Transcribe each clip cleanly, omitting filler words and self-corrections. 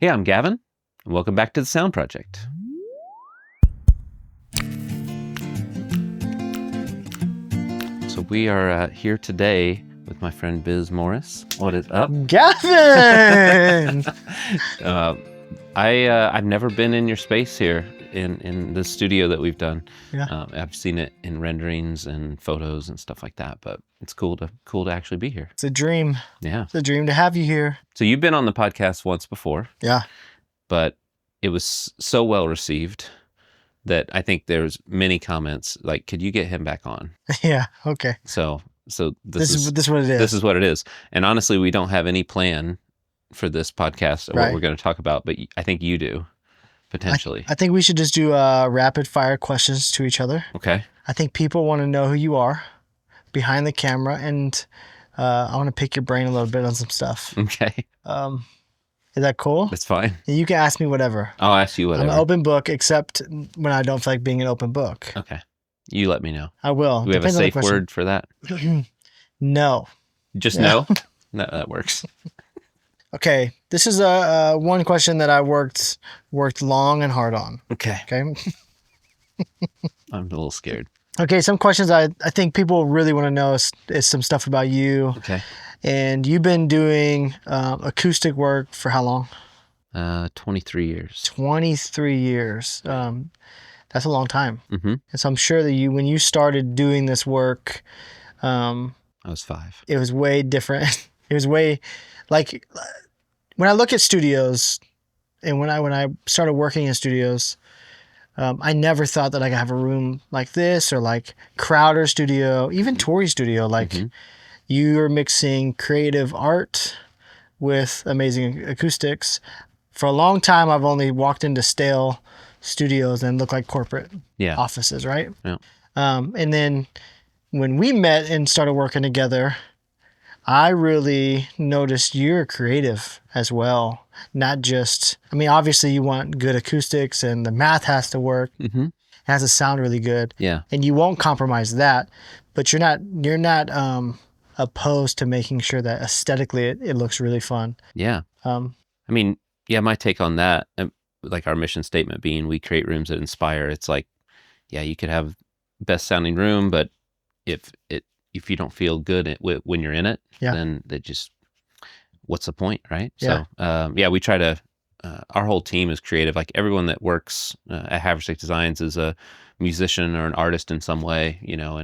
Hey, I'm Gavin, and welcome back to the S.O.U.N.D Project. So we are here today with my friend Biz Morris. What is up? Gavin! I've never been in your space here in the studio that we've done. Yeah. I've seen it in renderings and photos and stuff like that, but it's cool to actually be here. It's a dream. Yeah. It's a dream to have you here. So you've been on the podcast once before. Yeah. But it was so well received that I think there's many comments like, could you get him back on? Yeah. Okay. So this is what it is. This is what it is. And honestly, we don't have any plan for this podcast of what Right. we're going to talk about, but I think you do, potentially. I think we should just do rapid fire questions to each other. Okay. I think people want to know who you are behind the camera, and I want to pick your brain a little bit on some stuff. Okay. Is that cool? That's fine. You can ask me whatever. I'll ask you whatever. I'm an open book, except when I don't feel like being an open book. Okay. You let me know. I will. Do we have a safe word for that? No. Just Yeah. no? No, that works. Okay. This is one question that I worked long and hard on. Okay. Okay. I'm a little scared. Okay, some questions I think people really want to know is some stuff about you. Okay. And you've been doing acoustic work for how long? 23 years. 23 years. That's a long time. Mm-hmm. And so I'm sure that when you started doing this work, I was 5. it was way different. It was way, like, when I look at studios and when I started working in studios, I never thought that I could have a room like this or like Crowder Studio, even Tori Studio. Like, you're mixing creative art with amazing acoustics. For a long time, I've only walked into stale studios and looked like corporate offices, right? Yeah. And then when we met and started working together, I really noticed you're creative as well. Not just, I mean, obviously you want good acoustics and the math has to work. Mm-hmm. It has to sound really good. Yeah. And you won't compromise that, but you're not opposed to making sure that aesthetically it looks really fun. Yeah. I mean, yeah, my take on that, like our mission statement being we create rooms that inspire. It's like, yeah, you could have best sounding room, but if you don't feel good when you're in it, then what's the point, right? Yeah. So, we try to, our whole team is creative. Like everyone that works at Haverstick Designs is a musician or an artist in some way,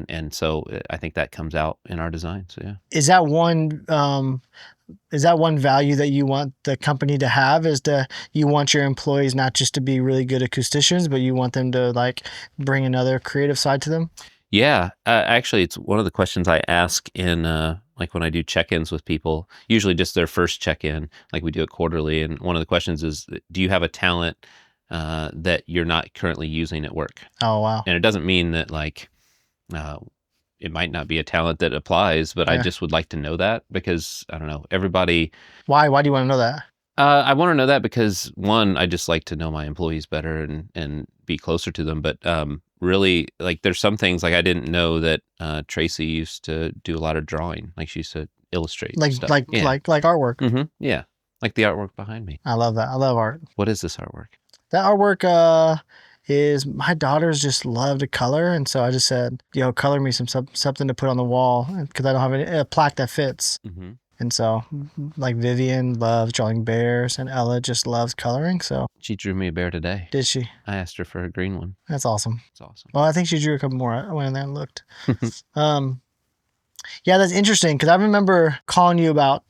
and so I think that comes out in our design. So, yeah. Is that one value that you want the company to have, is you want your employees not just to be really good acousticians, but you want them to like bring another creative side to them? Yeah, actually, it's one of the questions I ask in like when I do check-ins with people, usually just their first check-in, like we do it quarterly. And one of the questions is, do you have a talent that you're not currently using at work? Oh, wow. And it doesn't mean that like it might not be a talent that applies, but I just would like to know that because, I don't know, everybody... Why do you want to know that? I want to know that because, one, I just like to know my employees better and be closer to them. But really, like, there's some things, like, I didn't know that Tracy used to do a lot of drawing. Like, she used to illustrate stuff. Like artwork. Mm-hmm. Yeah, like the artwork behind me. I love that. I love art. What is this artwork? That artwork is, my daughters just love to color, and so I just said, color me something to put on the wall because I don't have a plaque that fits. Mm-hmm. And so, like, Vivian loves drawing bears, and Ella just loves coloring. So She drew me a bear today. Did she? I asked her for a green one. That's awesome. It's awesome. Well, I think she drew a couple more. I went in there and looked. Yeah, that's interesting because I remember calling you about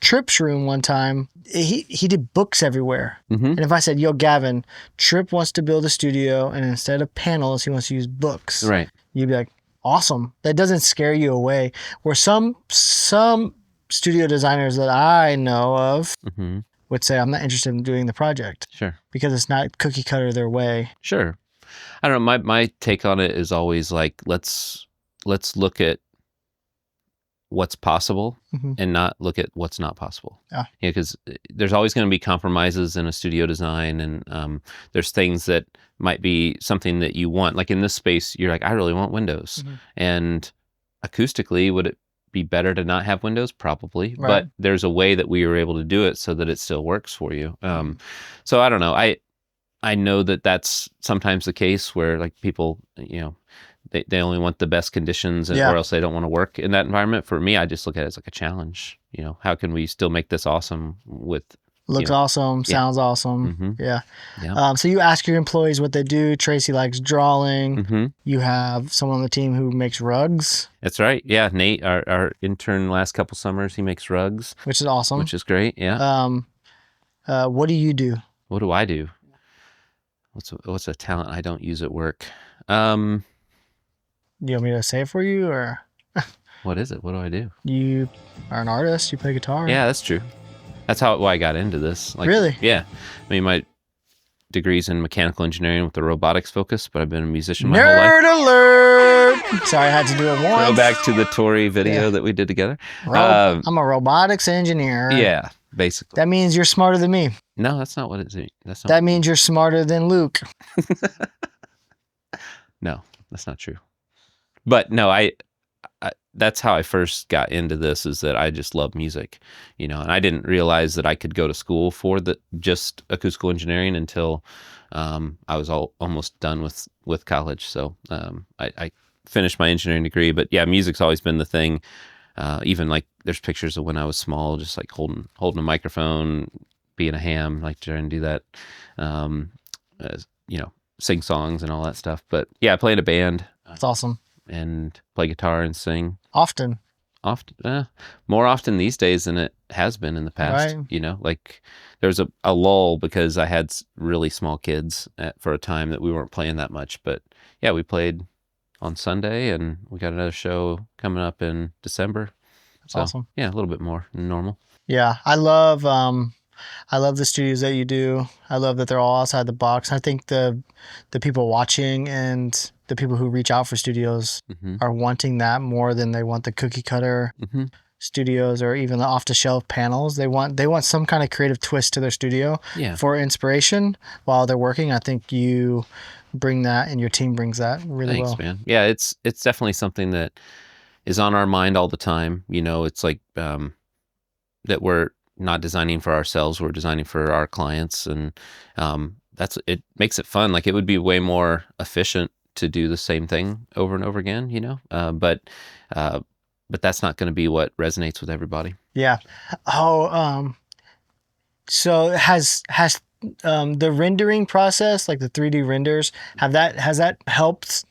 Tripp's room one time. He did books everywhere. Mm-hmm. And if I said, yo, Gavin, Tripp wants to build a studio, and instead of panels, he wants to use books. Right. You'd be like, awesome. That doesn't scare you away. Where some studio designers that I know of would say, I'm not interested in doing the project. Sure. Because it's not cookie cutter their way. Sure. I don't know. My take on it is always like, let's look at what's possible and not look at what's not possible. Yeah. Because there's always going to be compromises in a studio design, and there's things that might be something that you want. Like in this space, you're like, I really want windows. And acoustically, would it be better to not have windows? Probably, but there's a way that we were able to do it so that it still works for you. So I don't know. I know that that's sometimes the case where like people, they only want the best conditions, or else they don't want to work in that environment. For me, I just look at it as like a challenge. How can we still make this awesome with looks awesome, sounds awesome. Yeah. So you ask your employees what they do. Tracy likes drawing. You have someone on the team who makes rugs. That's right. Yeah, Nate, our intern last couple summers, he makes rugs, which is awesome. Which is great. Yeah. What do you do? What do I do? What's a talent I don't use at work? Do you want me to say it for you, or? What is it? What do I do? You are an artist. You play guitar. Yeah, that's true. That's why I got into this. Like, really? Yeah. I mean, my degree's in mechanical engineering with a robotics focus, but I've been a musician my whole life. Nerd alert! Sorry, I had to do it once. Go back to the Tori video that we did together. I'm a robotics engineer. Yeah, basically. That means you're smarter than me. No, that's not what it is. That means you're smarter than Luke. No, that's not true. But no, I that's how I first got into this, is that I just love music, and I didn't realize that I could go to school for just acoustical engineering until I was almost done with college. So I finished my engineering degree, but yeah, music's always been the thing. Even like there's pictures of when I was small, just like holding a microphone, being a ham, like trying to do that, sing songs and all that stuff. But yeah, I play in a band. That's awesome. And play guitar and sing. Often, more often these days than it has been in the past. Right. Like there's a lull because I had really small kids for a time that we weren't playing that much. But yeah, we played on Sunday, and we got another show coming up in December. That's awesome. Yeah, a little bit more than normal. Yeah, I love the studios that you do. I love that they're all outside the box. I think the people watching and the people who reach out for studios are wanting that more than they want the cookie cutter studios or even the off the shelf panels. They want some kind of creative twist to their studio for inspiration while they're working. I think you bring that, and your team brings that really well. Thanks, man. Yeah, it's definitely something that is on our mind all the time. It's like that we're not designing for ourselves, we're designing for our clients, and it makes it fun. Like it would be way more efficient to do the same thing over and over again, but that's not going to be what resonates with everybody. Yeah. So has the rendering process, like the 3D renders, has that helped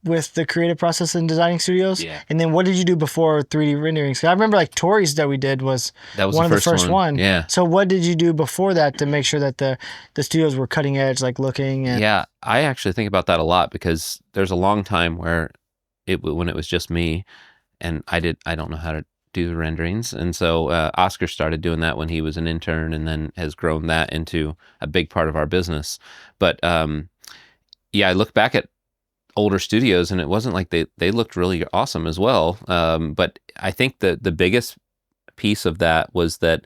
with the creative process in designing studios? Yeah. And then what did you do before 3D renderings? 'Cause I remember like Tori's that we did was one of the first one. Yeah. So what did you do before that to make sure that the studios were cutting edge, like looking? And... Yeah, I actually think about that a lot, because there's a long time where when it was just me, and I don't know how to do the renderings, and so Oscar started doing that when he was an intern, and then has grown that into a big part of our business. But yeah, I look back at older studios, and it wasn't like they looked really awesome as well. But I think that the biggest piece of that was that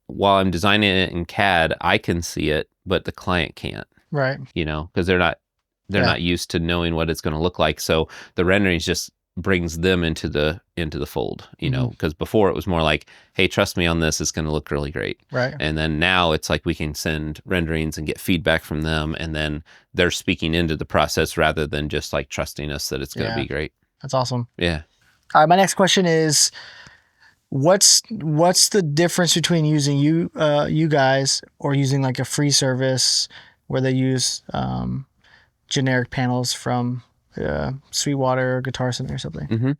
while I'm designing it in CAD, I can see it, but the client can't. Right. Because they're not used to knowing what it's going to look like. So the renderings just brings them into the fold, because before it was more like, hey, trust me on this, it's going to look really great. Right. And then now it's like we can send renderings and get feedback from them, and then they're speaking into the process rather than just like trusting us that it's going to be great. That's awesome. Yeah. All right, my next question is, what's the difference between using you guys or using like a free service where they use generic panels from Sweetwater or Guitar Center or something?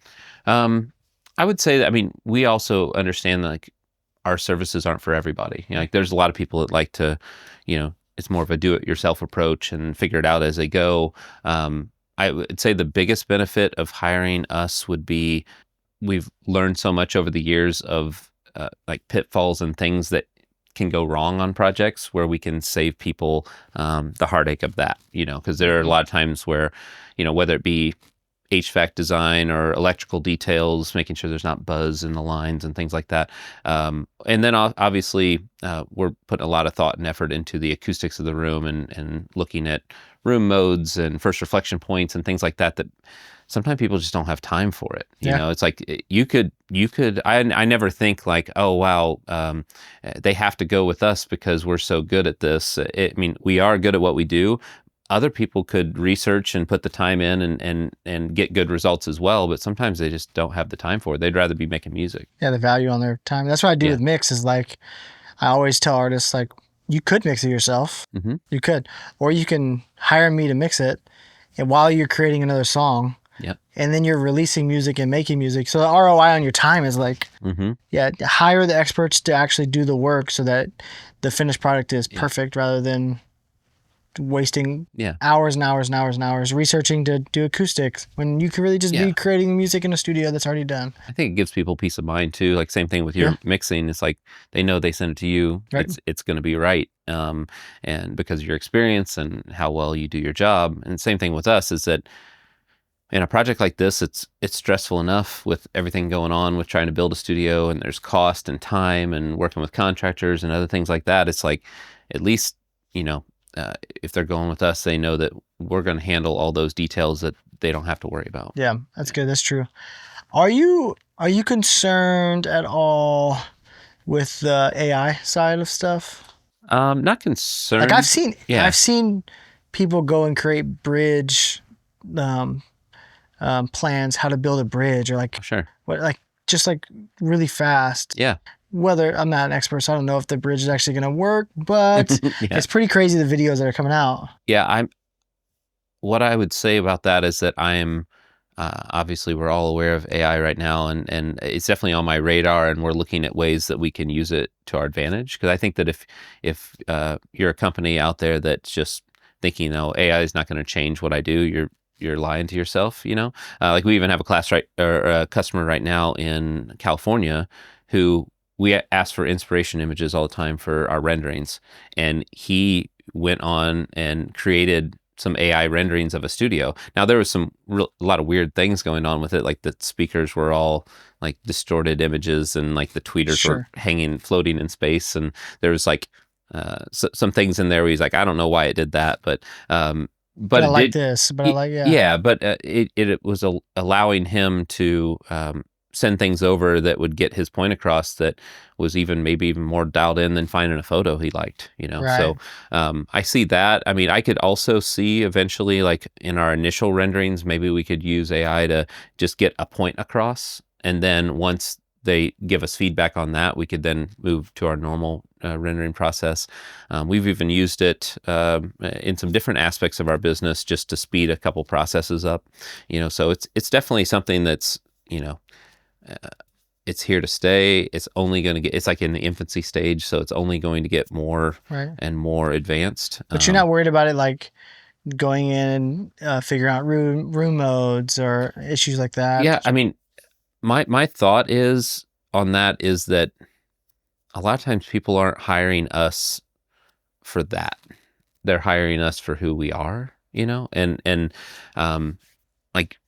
I would say that, I mean, we also understand that like our services aren't for everybody. Like there's a lot of people that like to, it's more of a do-it-yourself approach and figure it out as they go. I would say the biggest benefit of hiring us would be, we've learned so much over the years of like pitfalls and things that can go wrong on projects, where we can save people the heartache of that, because there are a lot of times where, whether it be HVAC design or electrical details, making sure there's not buzz in the lines and things like that. And then obviously we're putting a lot of thought and effort into the acoustics of the room, and looking at room modes and first reflection points and things like that sometimes people just don't have time for it. You know, it's like you could, I never think like, oh, wow, they have to go with us because we're so good at this. I mean, we are good at what we do. Other people could research and put the time in and get good results as well, but sometimes they just don't have the time for it. They'd rather be making music. Yeah, the value on their time. That's what I do with mix is like, I always tell artists, like, you could mix it yourself. You could. Or you can hire me to mix it, and while you're creating another song, and then you're releasing music and making music. So the ROI on your time is like, hire the experts to actually do the work so that the finished product is perfect rather than wasting hours and hours and hours and hours researching to do acoustics when you could really just be creating music in a studio that's already done. I think it gives people peace of mind too. Like same thing with your mixing. It's like they know they send it to you. It's going to be right. And because of your experience and how well you do your job. And same thing with us is that in a project like this, it's stressful enough with everything going on with trying to build a studio, and there's cost and time and working with contractors and other things like that. It's like, at least, you know, if they're going with us, they know that we're going to handle all those details that they don't have to worry about. Yeah, that's good. That's true. Are you concerned at all with the AI side of stuff? Not concerned. Like I've seen people go and create bridge plans, how to build a bridge, or like just like really fast. Yeah. Whether I'm not an expert, so I don't know if the bridge is actually going to work, but it's pretty crazy the videos that are coming out. Yeah, what I would say about that is that I'm obviously we're all aware of AI right now, and it's definitely on my radar, and we're looking at ways that we can use it to our advantage. Because I think that if you're a company out there that's just thinking, oh, AI is not going to change what I do, you're lying to yourself. You know, like we even have a customer right now in California who we ask for inspiration images all the time for our renderings, and he went on and created some AI renderings of a studio. Now there was a lot of weird things going on with it, like the speakers were all like distorted images, and like the tweeters were floating in space, and there was like some things in there where he's like, I don't know why it did that, but I like this, but I like but it was allowing him to send things over that would get his point across, that was maybe even more dialed in than finding a photo he liked, you know. So I see that. I mean, I could also see eventually, like in our initial renderings, maybe we could use AI to just get a point across, and then once they give us feedback on that, we could then move to our normal rendering process. We've even used it in some different aspects of our business just to speed a couple processes up, you know. So it's definitely something that's, you know, it's here to stay. It's only going to get, it's like in the infancy stage, so it's only going to get more and more advanced. But you're not worried about it like going in and figuring out room modes or issues like that? Yeah, I mean, my thought is on that is that a lot of times people aren't hiring us for that. They're hiring us for who we are, you know, and like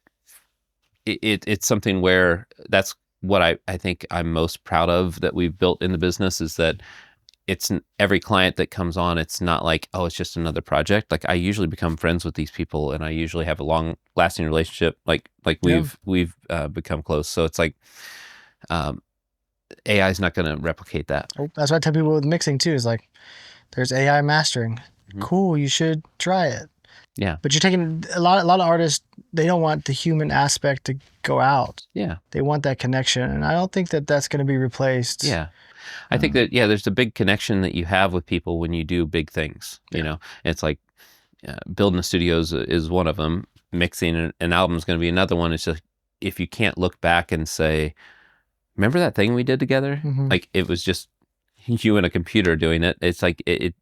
it's something where that's what I think I'm most proud of that we've built in the business, is that it's every client that comes on, it's not like, oh, it's just another project. Like I usually become friends with these people, and I usually have a long lasting relationship. Like we've become close. So it's like, AI is not going to replicate that. That's what I tell people with mixing too, is like, there's AI mastering. Cool. You should try it. Yeah. But you're taking a lot of artists, they don't want the human aspect to go out. Yeah. They want that connection. And I don't think that that's going to be replaced. Yeah. I think that, there's a big connection that you have with people when you do big things, you know. It's like building a studio is one of them. Mixing an album is going to be another one. It's just, if you can't look back and say, remember that thing we did together? Like it was just you and a computer doing it. It's like it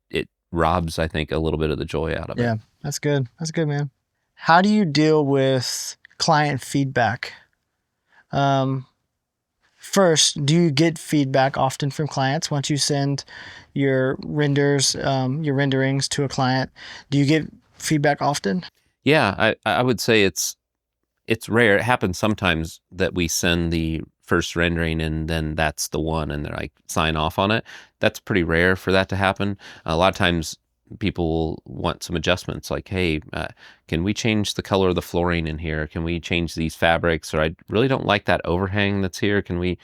robs, I think, a little bit of the joy out of it. Yeah, that's good. That's good, man. How do you deal with client feedback? First, do you get feedback often from clients once you send your renderings to a client? Do you get feedback often? Yeah, I would say it's rare. It happens sometimes that we send the first rendering and then that's the one, and they're like sign off on it. That's pretty rare for that to happen. A lot of times people will want some adjustments, like, hey, can we change the color of the flooring in here? Can we change these fabrics? Or I really don't like that overhang that's here. Can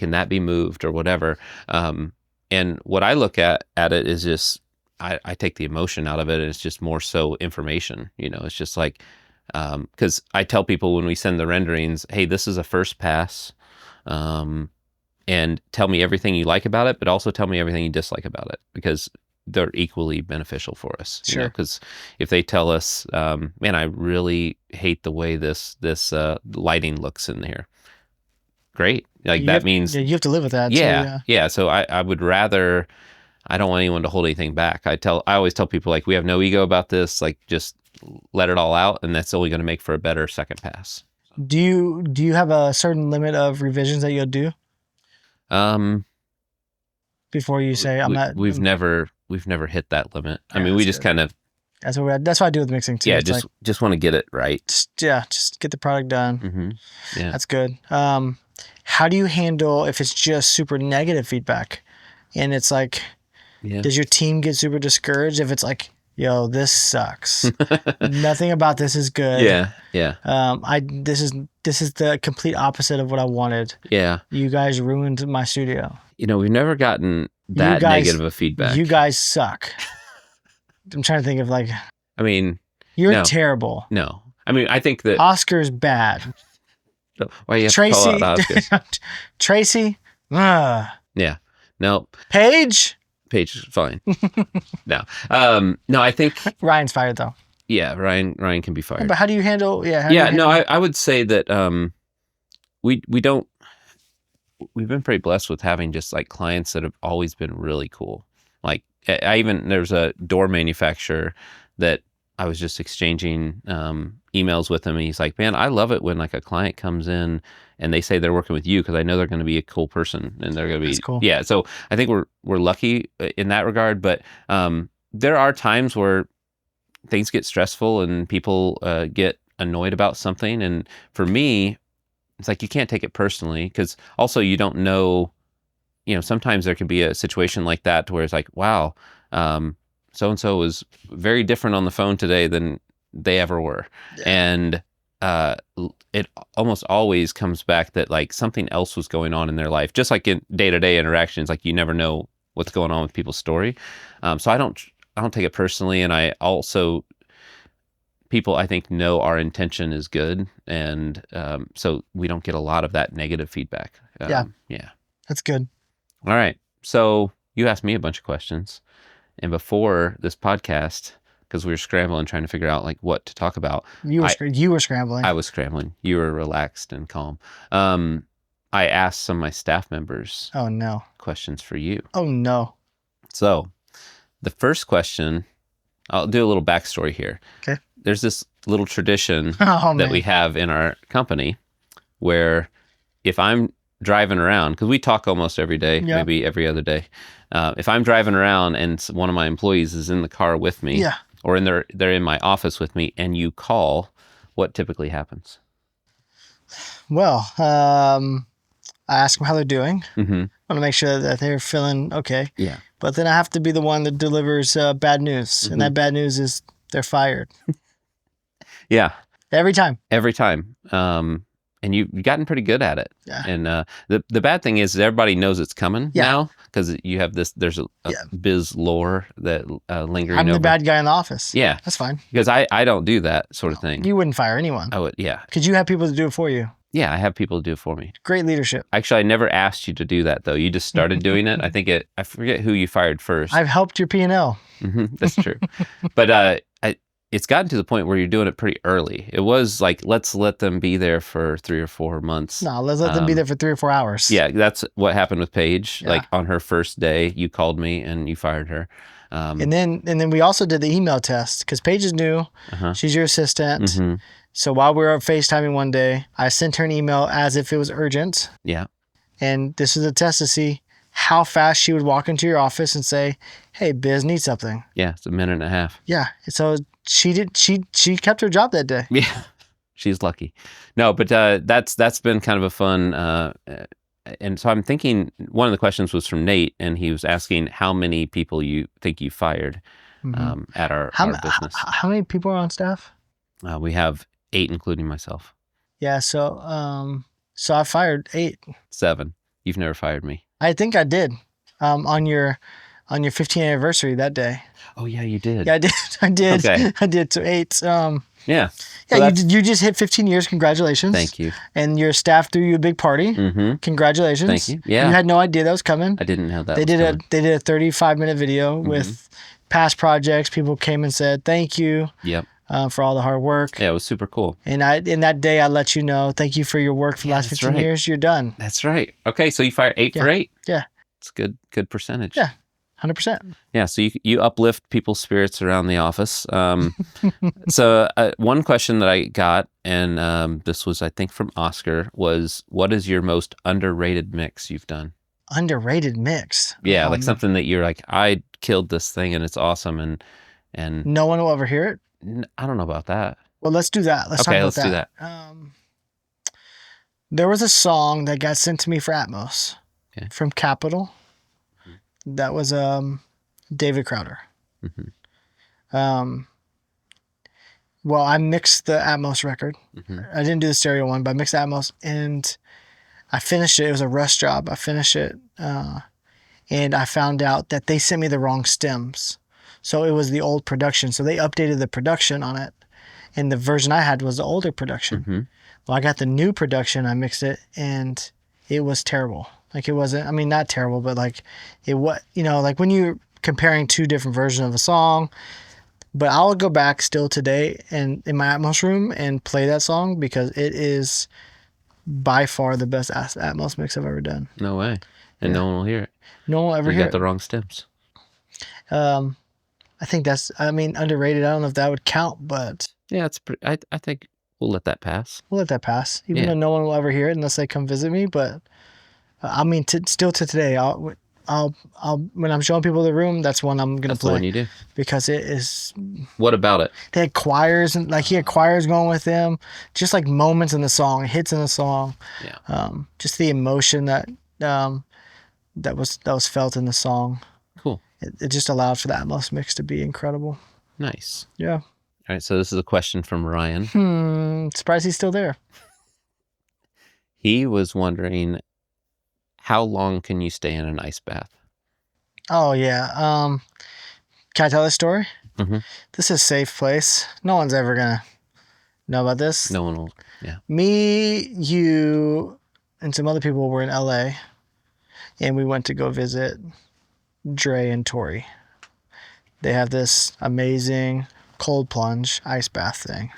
that be moved or whatever? And what I look at it is just, I take the emotion out of it, and it's just more so information. It's just like, because I tell people when we send the renderings, hey, this is a first pass, and tell me everything you like about it, but also tell me everything you dislike about it, because they're equally beneficial for us. Sure. Because if they tell us, man, I really hate the way this lighting looks in here. Great. Like that means you have to live with that. Yeah. Yeah. So I would rather, I don't want anyone to hold anything back. I always tell people, like, we have no ego about this. Like, just let it all out, and that's only going to make for a better second pass. Do you have a certain limit of revisions that you'll do? Before you say we've never hit that limit. Yeah, I mean, we just kind of. That's what I do with mixing too. Yeah, just want to get it right. Just get the product done. Mm-hmm. Yeah, that's good. How do you handle if it's just super negative feedback, and it's like, does your team get super discouraged if it's like, yo, this sucks. Nothing about this is good. Yeah. This is the complete opposite of what I wanted. Yeah. You guys ruined my studio. We've never gotten that negative of feedback. You guys suck. I'm trying to think of, like, I mean, you're terrible. No. I mean, I think that Oscar's bad. Why you have to call out Oscar? Tracy? Yeah. No. Paige is fine. No. No, I think Ryan's fired though. Yeah, Ryan can be fired. But how do you handle? I would say that we've been pretty blessed with having just like clients that have always been really cool. Like there's a door manufacturer that I was just exchanging emails with him, and he's like, man, I love it when like a client comes in and they say they're working with you, because I know they're going to be a cool person, and they're going to be cool. Yeah. So I think we're lucky in that regard, but there are times where things get stressful and people get annoyed about something, and for me, it's like you can't take it personally, because also you don't know, sometimes there could be a situation like that where it's like, wow, so-and-so was very different on the phone today than they ever were. Yeah. And it almost always comes back that like something else was going on in their life, just like in day-to-day interactions. Like you never know what's going on with people's story. So I don't take it personally. And I also, people I think know our intention is good. And so we don't get a lot of that negative feedback. Yeah. That's good. All right. So you asked me a bunch of questions. And before this podcast, because we were scrambling trying to figure out like what to talk about. You were scrambling. I was scrambling. You were relaxed and calm. I asked some of my staff members. Oh no. Questions for you. Oh no. So the first question, I'll do a little backstory here. Okay. There's this little tradition that we have in our company where if I'm driving around, because we talk almost every day, maybe every other day. If I'm driving around and one of my employees is in the car with me, or they're in my office with me, and you call, what typically happens? Well, I ask them how they're doing. Mm-hmm. I want to make sure that they're feeling okay. Yeah. But then I have to be the one that delivers bad news, mm-hmm. and that bad news is they're fired. Yeah. Every time. And you've gotten pretty good at it. Yeah. And the bad thing is everybody knows it's coming now, because you have there's a biz lore that lingering I'm the over. bad guy in the office. Yeah. That's fine. Because I don't do that sort of thing. You wouldn't fire anyone. I would, yeah. Because you have people to do it for you. Yeah, I have people to do it for me. Great leadership. Actually, I never asked you to do that, though. You just started doing it. I forget who you fired first. I've helped your P&L. Mm-hmm, that's true. But it's gotten to the point where you're doing it pretty early. It was like, let's let them be there for 3 or 4 months. No, let's let them be there for 3 or 4 hours. Yeah, that's what happened with Paige. Yeah. Like on her first day, you called me and you fired her. And then we also did the email test, because Paige is new. Uh-huh. She's your assistant. Mm-hmm. So while we were FaceTiming one day, I sent her an email as if it was urgent. Yeah. And this is a test to see how fast she would walk into your office and say, hey, Biz needs something. Yeah, it's a minute and a half. Yeah. So she kept her job that day. Yeah. She's lucky. No, but that's been kind of a fun and so I'm thinking one of the questions was from Nate, and he was asking how many people you think you fired. at our business. How many people are on staff? We have 8, including myself. Yeah, so I fired 8. 7. You've never fired me. I think I did. On your 15th anniversary that day. Oh yeah, you did. Yeah, I did. I did. Okay. I did. So 8. Yeah. Yeah, you just hit 15 years. Congratulations. Thank you. And your staff threw you a big party. Mm-hmm. Congratulations. Thank you. Yeah. You had no idea that was coming. I didn't know that. They did a 35-minute video with past projects. People came and said thank you. Yep. For all the hard work. Yeah, it was super cool. And in that day, I let you know, thank you for your work for the last 15 years. You're done. That's right. Okay, so you fired 8 for 8. Yeah. It's good percentage. Yeah, 100%. Yeah, so you uplift people's spirits around the office. So one question that I got, and this was, I think, from Oscar, was what is your most underrated mix you've done? Underrated mix? Yeah, like something that you're like, I killed this thing and it's awesome, and no one will ever hear it? I don't know about that. Well, let's do that. Let's do that. There was a song that got sent to me for Atmos from Capitol. That was David Crowder. Well, I mixed the Atmos record. I didn't do the stereo one, but I mixed the Atmos, and I finished it. It was a rush job. I finished it, and I found out that they sent me the wrong stems. So it was the old production. So they updated the production on it. And the version I had was the older production. Well, I got the new production. I mixed it and it was terrible. Like it wasn't, I mean, not terrible, but like it was, like when you're comparing 2 different versions of a song. But I'll go back still today and in my Atmos room and play that song because it is by far the best Atmos mix I've ever done. No way. And no one will hear it. No one will ever hear it. You got the wrong stems. I think that's, underrated. I don't know if that would count, but... Yeah, it's pretty, I think we'll let that pass. We'll let that pass, even though no one will ever hear it unless they come visit me. But, still to today, I'll when I'm showing people the room, that's one I'm going to play. That's the one you do. Because it is... What about it? They had choirs, and he had choirs going with them. Just like moments in the song, hits in the song. Yeah. Just the emotion that was felt in the song. Cool. It just allowed for the Atmos mix to be incredible. Nice. Yeah. All right, so this is a question from Ryan. Surprised he's still there. He was wondering, how long can you stay in an ice bath? Oh, yeah. Can I tell this story? This is a safe place. No one's ever going to know about this. No one will, yeah. Me, you, and some other people were in LA, and we went to go visit Dre and Tori. They have this amazing cold plunge ice bath thing.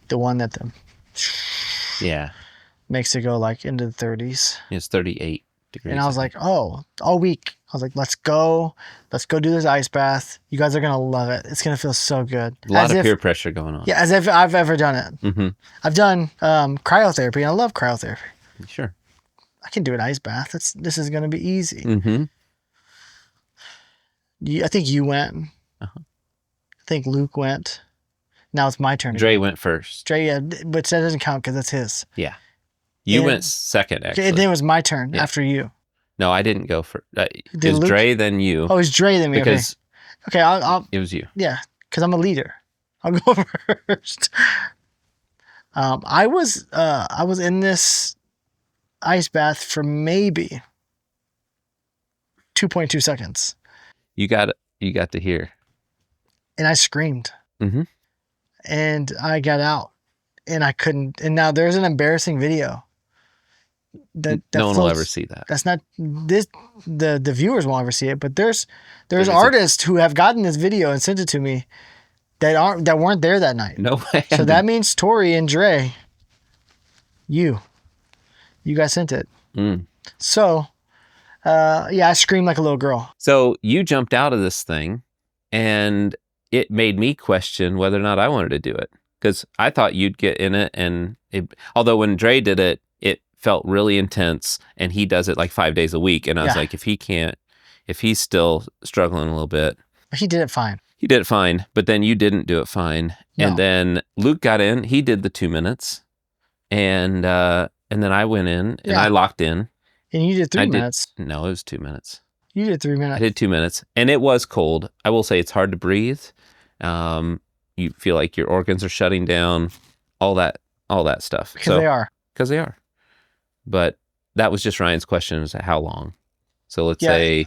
The one that makes it go like into the 30s. It's 38 degrees. And I was like, all week. I was like, let's go do this ice bath. You guys are going to love it. It's going to feel so good. A lot of peer pressure going on. Yeah, as if I've ever done it. I've done cryotherapy, and I love cryotherapy. Sure. I can do an ice bath. This is going to be easy. I think you went. I think Luke went. Now it's my turn. Dre went first. Dre, yeah, but that doesn't count because that's his. Yeah. You went second, actually. And then it was my turn after you. No, I didn't go first. It was Dre, then you. Oh, it was Dre, then me. Because okay, I'll. It was you. Yeah, because I'm a leader. I'll go first. I was in this ice bath for maybe 2.2 seconds. You got to hear. And I screamed. And I got out, and I couldn't. And now there's an embarrassing video. That no one will ever see that. That's not this. The viewers won't ever see it. But there's artists who have gotten this video and sent it to me that weren't there that night. No way. So that means Tori and Dre, you guys sent it. So, I screamed like a little girl. So you jumped out of this thing, and it made me question whether or not I wanted to do it, because I thought you'd get in it, and although when Dre did it, it felt really intense, and he does it like 5 days a week, and I was like, if he's still struggling a little bit. He did it fine. He did it fine, but then you didn't do it fine. No. And then Luke got in, he did the 2 minutes, and then I went in, and I locked in. And you did 3 minutes. No, it was 2 minutes. You did 3 minutes. I did 2 minutes, and it was cold. I will say it's hard to breathe. You feel like your organs are shutting down, all that stuff. Because they are. Because they are. But that was just Ryan's question: is how long? So let's say.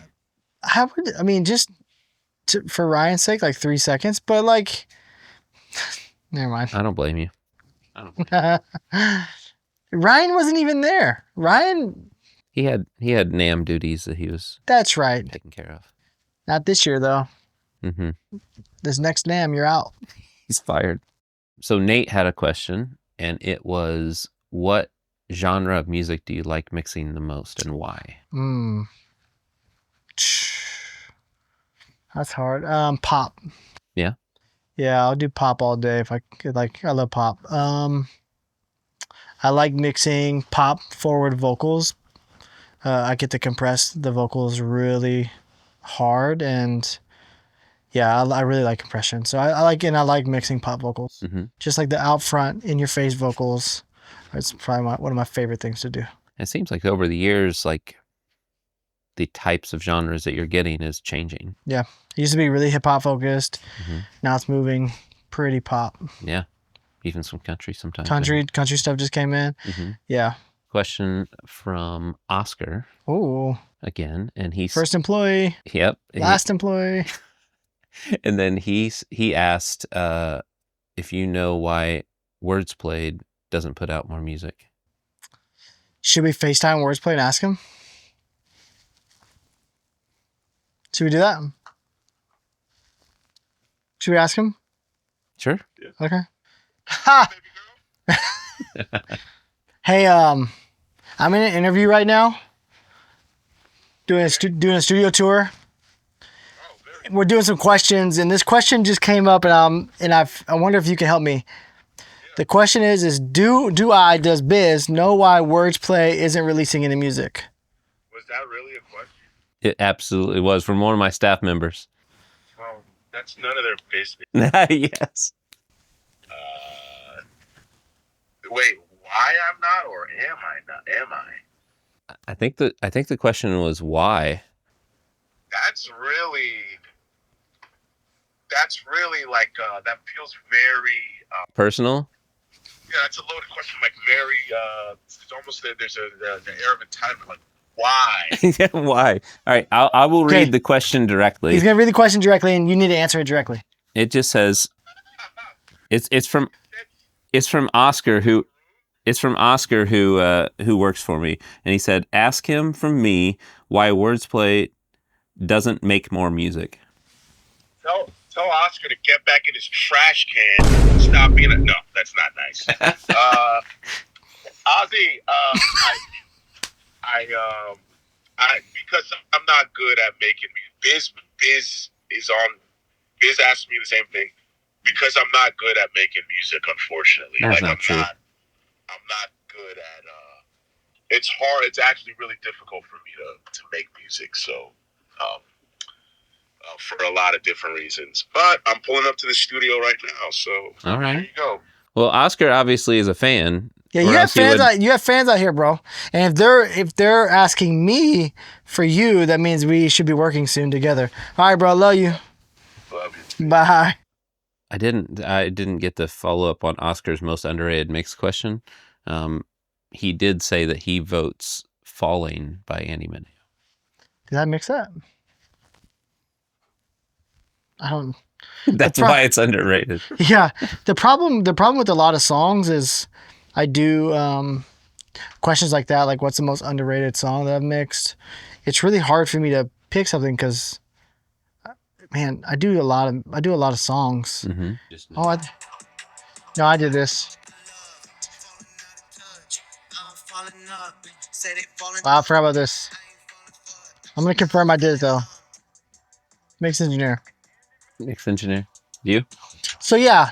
Just for Ryan's sake, like 3 seconds. But like, never mind. I don't blame you. Ryan wasn't even there. Ryan. He had NAMM duties that he was. That's right. Taking care of. Not this year though. Mm-hmm. This next NAMM, you're out. He's fired. So Nate had a question, and it was, what genre of music do you like mixing the most, and why? That's hard. Pop. Yeah. Yeah, I'll do pop all day if I could. Like, I love pop. I like mixing pop forward vocals. I get to compress the vocals really hard, and yeah, I really like compression. So I like mixing pop vocals. Mm-hmm. Just like the out front, in your face vocals. It's probably one of my favorite things to do. It seems like over the years, like the types of genres that you're getting is changing. Yeah, it used to be really hip hop focused. Mm-hmm. Now it's moving pretty pop. Yeah, even some country sometimes. Country stuff just came in. Mm-hmm. Yeah. Question from Oscar. Oh. Again, and he's first employee. Yep. Last employee. And then he asked if you know why Words Played doesn't put out more music. Should we FaceTime Words Played and ask him? Should we do that? Should we ask him? Sure. Yeah. Okay. Ha! Hey, I'm in an interview right now. Doing a studio tour. We're doing some questions, and this question just came up, and I wonder if you can help me. The question is does Biz know why Words Play isn't releasing any music? Was that really a question? It absolutely was, from one of my staff members. Well, that's none of their business. Yes. Wait, why I'm not, or am I not? Am I? I think the question was why. That's really like that feels very personal. Yeah, that's a loaded question. Like very, it's almost there's the air of entitlement. Like, why? Yeah, why? All right, I will read the question directly. He's gonna read the question directly, and you need to answer it directly. It just says, it's from Oscar who works for me, and he said, ask him from me why Wordsplay doesn't make more music. Tell Oscar to get back in his trash can. Stop being no, that's not nice. Ozzy, I because I'm not good at making music. Biz asked me the same thing. Because I'm not good at making music, unfortunately. That's not true. I'm not good at it's hard. It's actually really difficult for me to make music. So for a lot of different reasons. But I'm pulling up to the studio right now. So all right. There you go. Well, Oscar obviously is a fan. Yeah, you have fans you have fans out here, bro. And if they're asking me for you, that means we should be working soon together. All right, bro. Love you. Love you. Bye. I didn't get the follow up on Oscar's most underrated mix question. He did say that he votes "Falling" by Andy Mineo. Did I mix that? I don't. That's why it's underrated. Yeah, the problem with a lot of songs is I do questions like that, like what's the most underrated song that I've mixed. It's really hard for me to pick something because, man, I do a lot of songs. Mm-hmm. No, I did this. I forgot about this. I'm gonna confirm I did it though. Mix engineer. You? So yeah,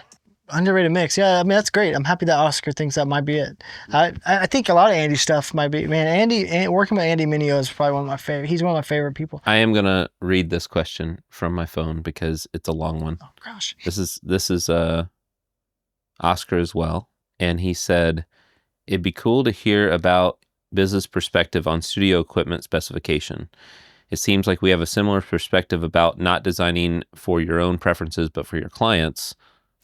underrated mix. Yeah, I mean that's great. I'm happy that Oscar thinks that might be it. I think a lot of Andy stuff might be. Man, working with Andy Mineo is probably one of my favorite. He's one of my favorite people. I am gonna read this question from my phone because it's a long one. Oh gosh. This is Oscar as well, and he said it'd be cool to hear about Biz's perspective on studio equipment specification. It seems like we have a similar perspective about not designing for your own preferences, but for your clients,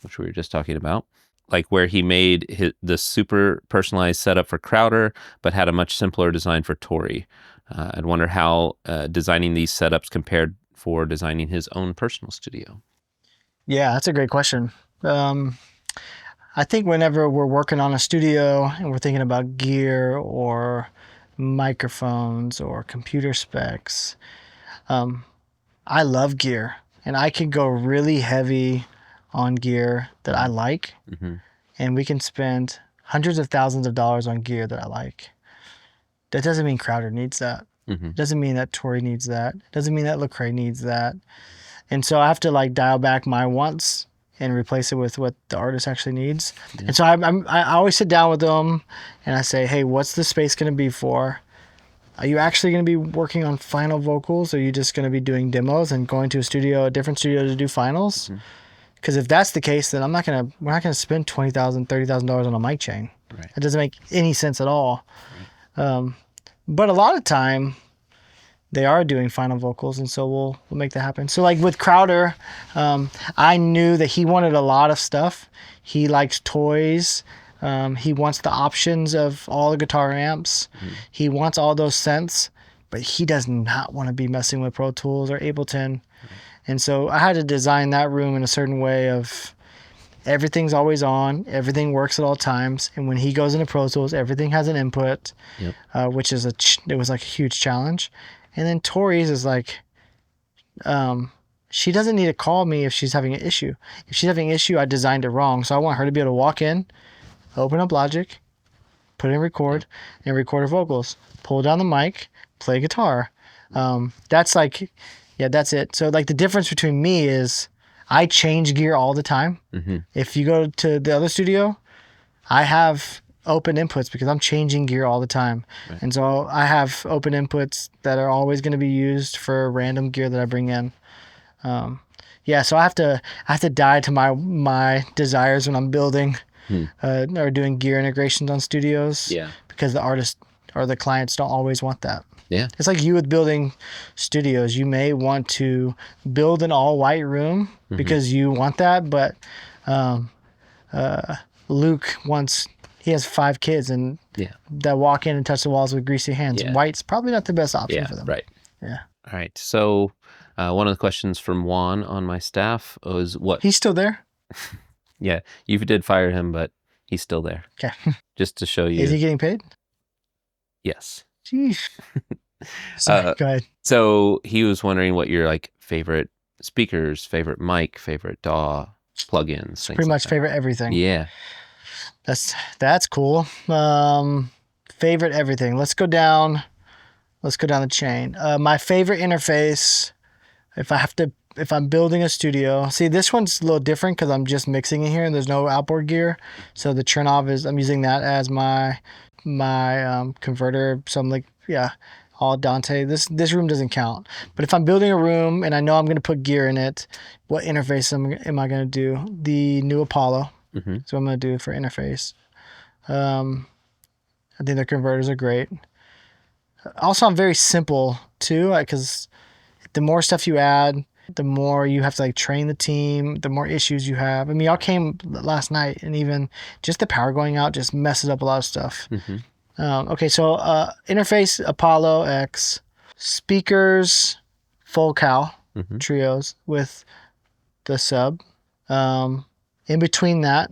which we were just talking about. Like where he made the super personalized setup for Crowder, but had a much simpler design for Tori. I'd wonder how designing these setups compared for designing his own personal studio. Yeah, that's a great question. I think whenever we're working on a studio and we're thinking about gear or microphones or computer specs, I love gear, and I can go really heavy on gear that I like, and we can spend hundreds of thousands of dollars on gear that I like. That doesn't mean Crowder needs that. It doesn't mean that Tori needs that. It doesn't mean that Lecrae needs that. And so I have to like dial back my wants and replace it with what the artist actually needs. Yeah. And so I always sit down with them and I say, hey, what's the space going to be for? Are you actually going to be working on final vocals? Or are you just going to be doing demos and going to a different studio to do finals? Because if that's the case, then we're not going to spend $20,000, $30,000 on a mic chain. Right. It doesn't make any sense at all. Right. But a lot of time, they are doing final vocals, and so we'll make that happen. So like with Crowder, I knew that he wanted a lot of stuff. He likes toys. He wants the options of all the guitar amps. He wants all those synths, but he does not want to be messing with Pro Tools or Ableton. And so I had to design that room in a certain way of everything's always on, everything works at all times, and when he goes into Pro Tools, everything has an input, which is it was like a huge challenge. And then Tori's is like, she doesn't need to call me if she's having an issue. If she's having an issue, I designed it wrong. So I want her to be able to walk in, open up Logic, put in record, and record her vocals. Pull down the mic, play guitar. That's like, that's it. So like the difference between me is I change gear all the time. If you go to the other studio, I have open inputs because I'm changing gear all the time. Right. And so I have open inputs that are always going to be used for random gear that I bring in. So I have to die to my desires when I'm building or doing gear integrations on studios. Yeah. Because the artists or the clients don't always want that. Yeah. It's like you with building studios. You may want to build an all white room because you want that, but Luke wants. He has 5 kids and that walk in and touch the walls with greasy hands. Yeah. White's probably not the best option for them. Right. Yeah. All right. So one of the questions from Juan on my staff was what? He's still there? Yeah. You did fire him, but he's still there. Okay. Just to show you. Is he getting paid? Yes. Jeez. Sorry, go ahead. So he was wondering what your like favorite speakers, favorite mic, favorite DAW plugins. Pretty much favorite everything. Yeah. That's cool. Favorite everything. Let's go down the chain. My favorite interface, if I'm building a studio. See, this one's a little different because I'm just mixing it here and there's no outboard gear. So the Trinnov I'm using that as my converter. So I'm like, all Dante. This room doesn't count. But if I'm building a room and I know I'm going to put gear in it, what interface am I going to do? The new Apollo. So I'm going to do it for interface. I think the converters are great. Also, I'm very simple too, because the more stuff you add, the more you have to like train the team, the more issues you have. I mean, y'all came last night and even just the power going out just messes up a lot of stuff. Okay, so interface Apollo X, speakers, full cow trios with the sub. In between that,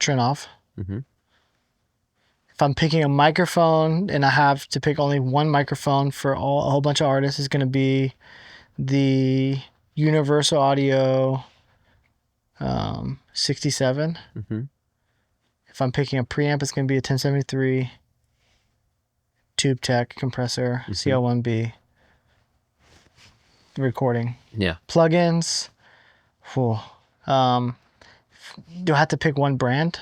Trinnov. If I'm picking a microphone and I have to pick only one microphone for a whole bunch of artists, it's going to be the Universal Audio 67. If I'm picking a preamp, it's going to be a 1073 Tube Tech compressor, S.O.U.N.D. recording. Yeah. Plugins. Do I have to pick one brand?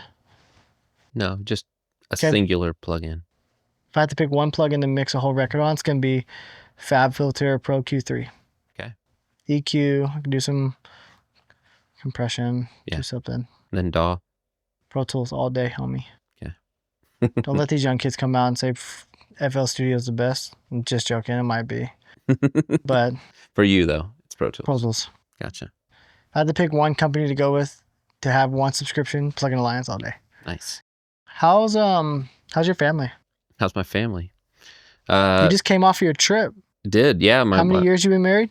No, just a singular plugin. If I have to pick one plugin to mix a whole record on, it's going to be FabFilter Pro Q3. Okay. EQ, I can do some compression, do something. Then DAW. Pro Tools all day, homie. Okay. Don't let these young kids come out and say FL Studio's the best. I'm just joking, it might be. But for you though, it's Pro Tools. Pro Tools. Gotcha. I had to pick one company to go with to have one subscription, Plugin Alliance all day. Nice. How's your family? How's my family? You just came off your trip. Did, yeah. How many years you been married?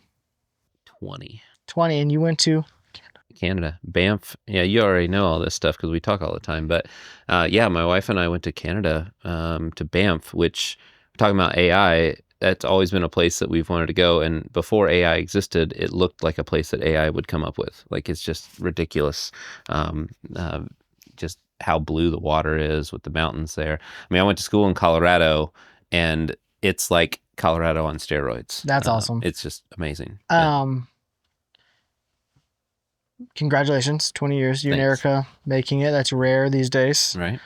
20. 20, and you went to Canada, Banff. Yeah, you already know all this stuff because we talk all the time. But yeah, my wife and I went to Canada, to Banff, which, talking about AI, that's always been a place that we've wanted to go. And before AI existed, it looked like a place that AI would come up with. Like, it's just ridiculous. Just how blue the water is with the mountains there. I mean, I went to school in Colorado, and it's like Colorado on steroids. That's awesome. It's just amazing. Congratulations, 20 years. You and Erica making it. That's rare these days. Right.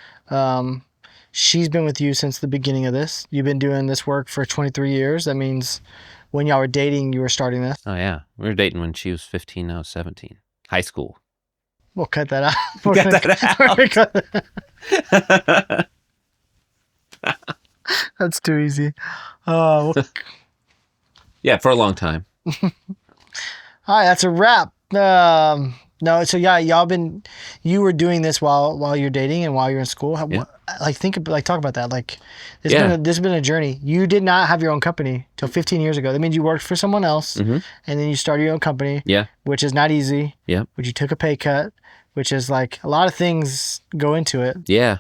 She's been with you since the beginning of this. You've been doing this work for 23 years. That means when y'all were dating, you were starting this. Oh, yeah. We were dating when she was 15, I was 17. High school. We'll cut that out. That's too easy. Yeah, for a long time. All right, that's a wrap. No, so yeah, you were doing this while you're dating and while you're in school. Talk about that. Like, this has been a journey. You did not have your own company till 15 years ago. That means you worked for someone else, and then you started your own company. Yeah, which is not easy. Yeah, which you took a pay cut, which is like a lot of things go into it. Yeah.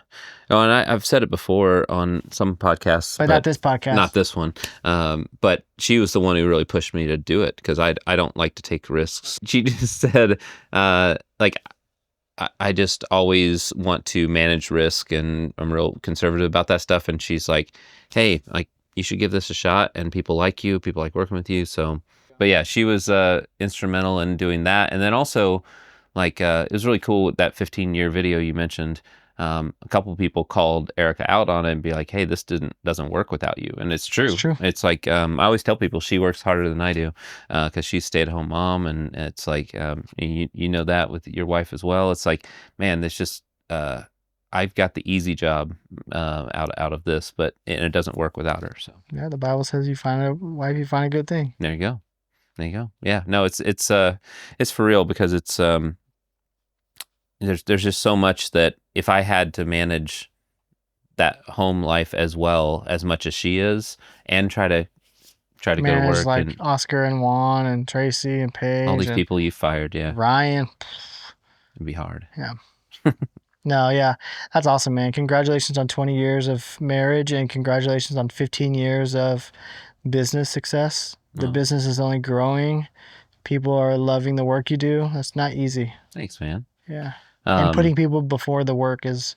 Oh, and I've said it before on some podcasts, but not this podcast, not this one. But she was the one who really pushed me to do it because I don't like to take risks. She just said, I just always want to manage risk, and I'm real conservative about that stuff. And she's like, hey, like, you should give this a shot, and people like you, people like working with you. So, but yeah, she was instrumental in doing that. And then also, like, it was really cool with that 15-year video you mentioned. A couple of people called Erica out on it and be like, hey, this doesn't work without you. And it's true. It's like, I always tell people she works harder than I do because she's a stay-at-home mom. And it's like, you know that with your wife as well. It's like, man, this just, I've got the easy job out of this, and it doesn't work without her. So yeah, the Bible says you find a wife, you find a good thing. There you go. Yeah, no, it's for real because it's, there's just so much that if I had to manage that home life as well as much as she is, and try to go to work, like and Oscar and Juan and Tracy and Paige, all these people you fired, yeah, Ryan, it'd be hard. Yeah. No, yeah, that's awesome, man. Congratulations on 20 years of marriage, and congratulations on 15 years of business success. The business is only growing. People are loving the work you do. That's not easy. Thanks, man. Yeah. And putting people before the work is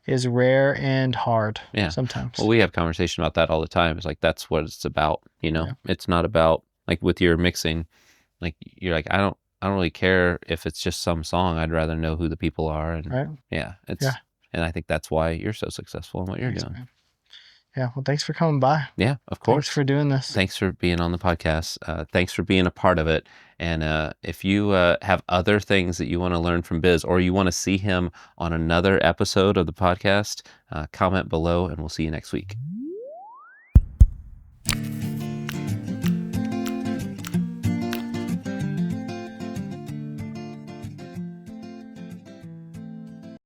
rare and hard. Yeah. Sometimes. Well, we have conversation about that all the time. It's like, that's what it's about. You know, It's not about, like, with your mixing, like, you're like, I don't really care if it's just some song. I'd rather know who the people are. And and I think that's why you're so successful in what you're doing. Man. Yeah. Well, thanks for coming by. Yeah, of course. Thanks for doing this. Thanks for being on the podcast. Thanks for being a part of it. And if you have other things that you want to learn from Biz, or you want to see him on another episode of the podcast, comment below, and we'll see you next week.